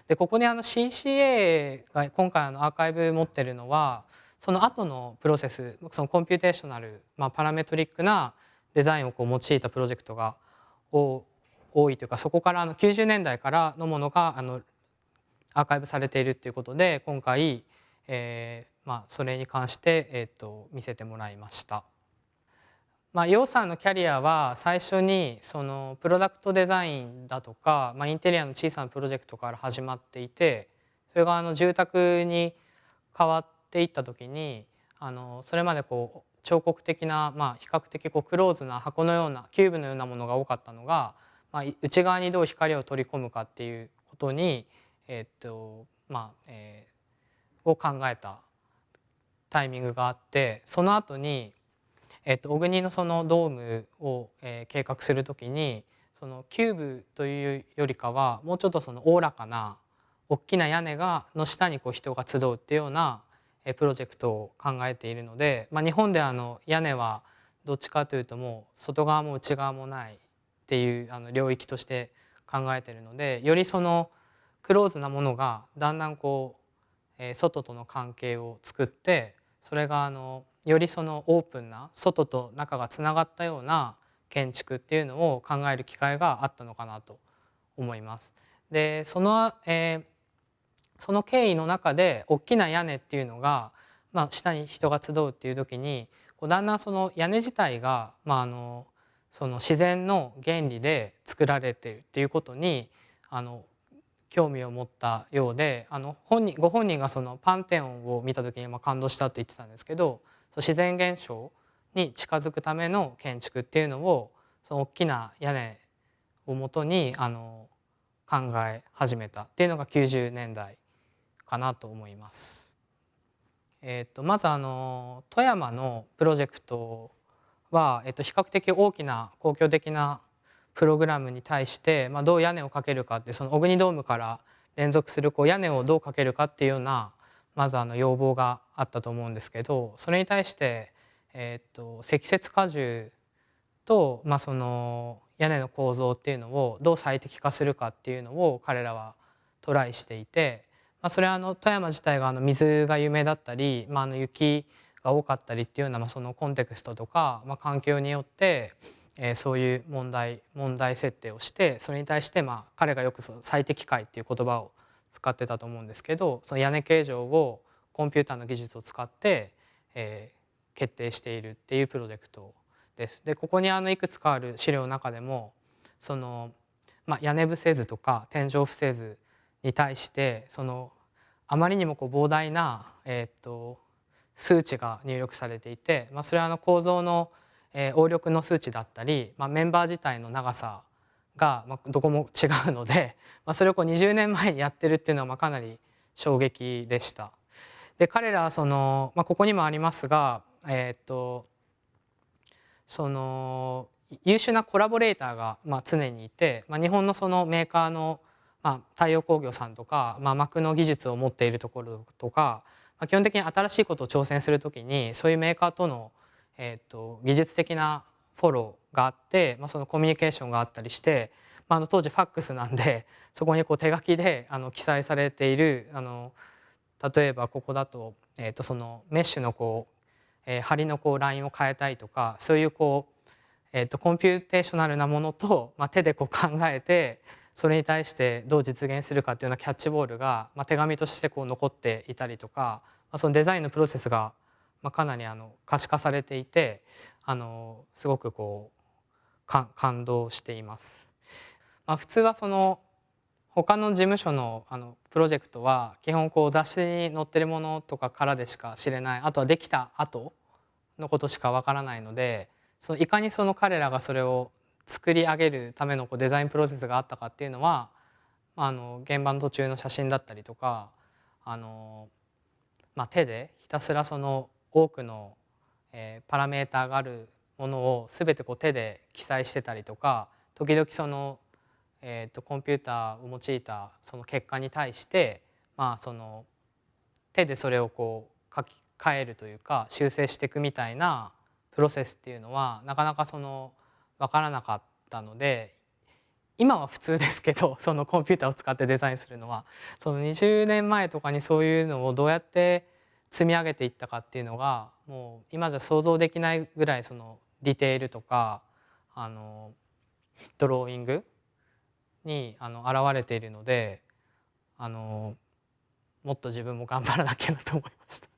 でここにCCA が今回アーカイブ持ってるのはその後のプロセス、そのコンピューテーショナル、パラメトリックなデザインを用いたプロジェクトが多いというか、そこから90年代からのものがアーカイブされているということで、今回、それに関して、見せてもらいました。楊さんのキャリアは最初にそのプロダクトデザインだとか、インテリアの小さなプロジェクトから始まっていて、それが住宅に変わっていった時にそれまで彫刻的な、比較的クローズな箱のようなキューブのようなものが多かったのが、内側にどう光を取り込むかっていうことに、を考えたタイミングがあって、その後に小国のそのドームを計画する時に、そのキューブというよりかはもうちょっとそのおおらかな大きな屋根の下に人が集うっていうようなプロジェクトを考えているので、日本で屋根はどっちかというともう外側も内側もないっていう領域として考えているので、よりそのクローズなものがだんだん外との関係を作って、それがよりそのオープンな外と中がつながったような建築っていうのを考える機会があったのかなと思います。でその経緯の中で大きな屋根っていうのが、下に人が集うっていう時にだんだんその屋根自体が、その自然の原理で作られているっていうことに興味を持ったようで、ご本人がそのパンテオンを見た時に感動したと言ってたんですけど、自然現象に近づくための建築っていうのをその大きな屋根をもとに考え始めたっていうのが90年代かなと思います。まず富山のプロジェクトは、比較的大きな公共的なプログラムに対して、どう屋根をかけるかって、その小国ドームから連続する屋根をどうかけるかっていうようなまず要望があったと思うんですけど、それに対して、積雪荷重と、その屋根の構造っていうのをどう最適化するかっていうのを彼らはトライしていて、それは富山自体が水が有名だったり、雪が多かったりっていうような、そのコンテクストとか、環境によって、そういう問題設定をして、それに対して彼がよく最適解っていう言葉を使ってたと思うんですけど、その屋根形状をコンピューターの技術を使って、決定しているっていうプロジェクトです。でここにいくつかある資料の中でもその、屋根伏せ図とか天井伏せ図に対してあまりにも膨大な、数値が入力されていて、それは構造の、応力の数値だったり、メンバー自体の長さが、どこも違うので、それを20年前にやってるっていうのは、かなり衝撃でした。で彼らはここにもありますが、その優秀なコラボレーターが常にいて、日本のそのメーカーの太陽工業さんとか、膜の技術を持っているところとか、基本的に新しいことを挑戦するときにそういうメーカーとの、技術的なフォローがあって、そのコミュニケーションがあったりして、当時ファックスなんでそこに手書きで記載されている例えばここだと、そのメッシュの梁のラインを変えたいとか、そういうコンピューテーショナルなものと、手で考えてそれに対してどう実現するかっていうようなキャッチボールが、手紙として残っていたりとか、そのデザインのプロセスが、かなり可視化されていて、すごく感動しています。普通はその他の事務所のプロジェクトは基本雑誌に載ってるものとかからでしか知れない、あとはできた後のことしかわからないので、いかに彼らがそれを作り上げるためのデザインプロセスがあったかっていうのは、現場の途中の写真だったりとか、手でひたすら多くの、パラメーターがあるものを全て手で記載してたりとか、時々コンピューターを用いたその結果に対して、手でそれを書き換えるというか修正していくみたいなプロセスっていうのはなかなか分からなかったので、今は普通ですけど、そのコンピューターを使ってデザインするのはその20年前とかにそういうのをどうやって積み上げていったかっていうのがもう今じゃ想像できないぐらいそのディテールとかドローイングに現れているのでもっと自分も頑張らなきゃなと思いました。